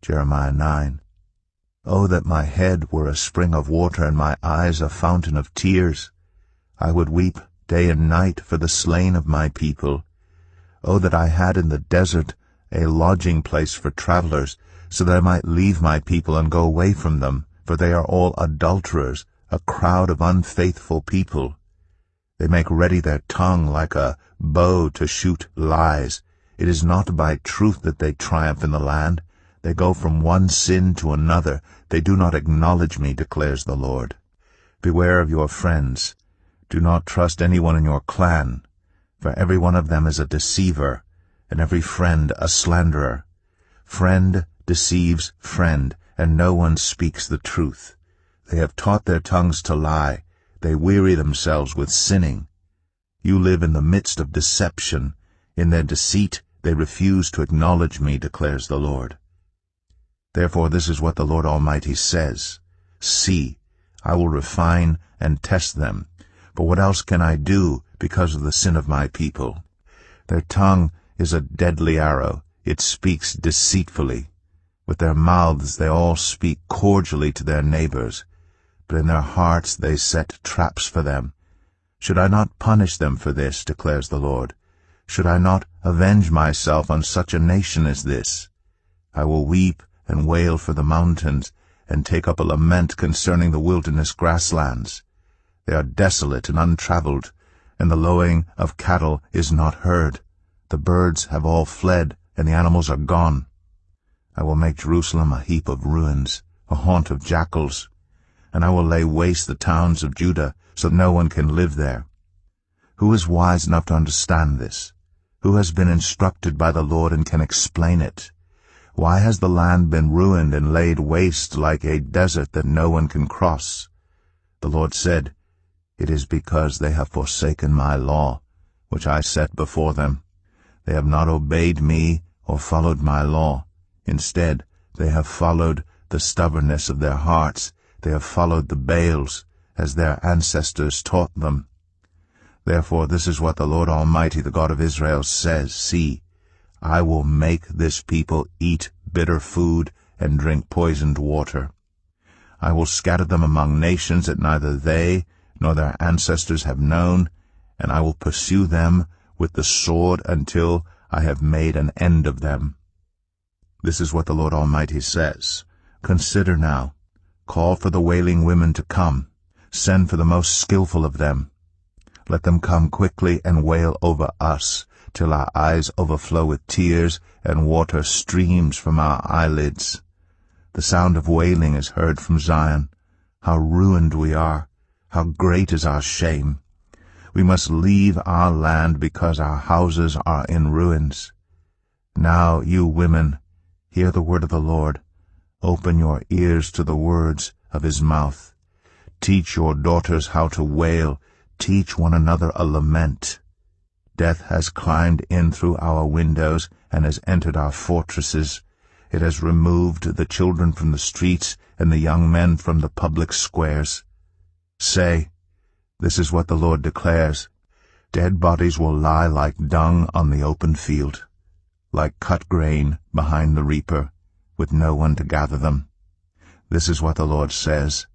Jeremiah 9. Oh, that my head were a spring of water and my eyes a fountain of tears! I would weep day and night for the slain of my people. Oh, that I had in the desert a lodging place for travelers, so that I might leave my people and go away from them, for they are all adulterers, a crowd of unfaithful people. They make ready their tongue like a bow to shoot lies. It is not by truth that they triumph in the land. They go from one sin to another. They do not acknowledge me, declares the Lord. Beware of your friends. Do not trust anyone in your clan, for every one of them is a deceiver, and every friend a slanderer. Friend deceives friend, and no one speaks the truth. They have taught their tongues to lie. They weary themselves with sinning. You live in the midst of deception. In their deceit they refuse to acknowledge me, declares the Lord. Therefore this is what the Lord Almighty says. See, I will refine and test them. For what else can I do because of the sin of my people? Their tongue is a deadly arrow. It speaks deceitfully. With their mouths they all speak cordially to their neighbors, but in their hearts they set traps for them. Should I not punish them for this, declares the Lord? Should I not avenge myself on such a nation as this? I will weep and wail for the mountains, and take up a lament concerning the wilderness grasslands. They are desolate and untraveled, and the lowing of cattle is not heard. The birds have all fled, and the animals are gone. I will make Jerusalem a heap of ruins, a haunt of jackals, and I will lay waste the towns of Judah, so no one can live there. Who is wise enough to understand this? Who has been instructed by the Lord and can explain it? Why has the land been ruined and laid waste like a desert that no one can cross? The Lord said, It is because they have forsaken my law, which I set before them. They have not obeyed me or followed my law. Instead, they have followed the stubbornness of their hearts. They have followed the Baals, as their ancestors taught them. Therefore this is what the Lord Almighty, the God of Israel, says. See, I will make this people eat bitter food and drink poisoned water. I will scatter them among nations that neither they nor their ancestors have known, and I will pursue them with the sword until I have made an end of them. This is what the Lord Almighty says. Consider now. Call for the wailing women to come. Send for the most skillful of them. Let them come quickly and wail over us, till our eyes overflow with tears and water streams from our eyelids. The sound of wailing is heard from Zion. How ruined we are! How great is our shame! We must leave our land because our houses are in ruins. Now, you women, hear the word of the Lord. Open your ears to the words of his mouth. Teach your daughters how to wail. Teach one another a lament. Death has climbed in through our windows and has entered our fortresses. It has removed the children from the streets and the young men from the public squares. Say, this is what the Lord declares. Dead bodies will lie like dung on the open field, like cut grain behind the reaper, with no one to gather them. This is what the Lord says.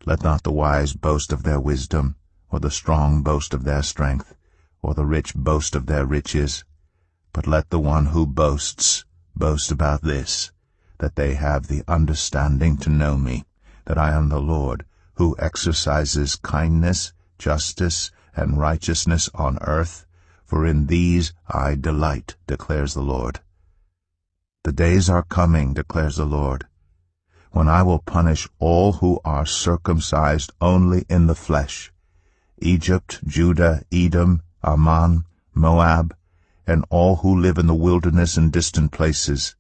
Let not the wise boast of their wisdom, or the strong boast of their strength, or the rich boast of their riches. But let the one who boasts boast about this, that they have the understanding to know me, that I am the Lord, who exercises kindness, justice, and righteousness on earth, for in these I delight, declares the Lord. The days are coming, declares the Lord, when I will punish all who are circumcised only in the flesh, Egypt, Judah, Edom, Ammon, Moab, and all who live in the wilderness and distant places.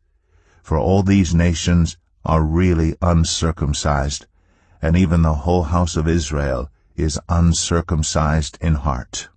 For all these nations are really uncircumcised, and even the whole house of Israel is uncircumcised in heart.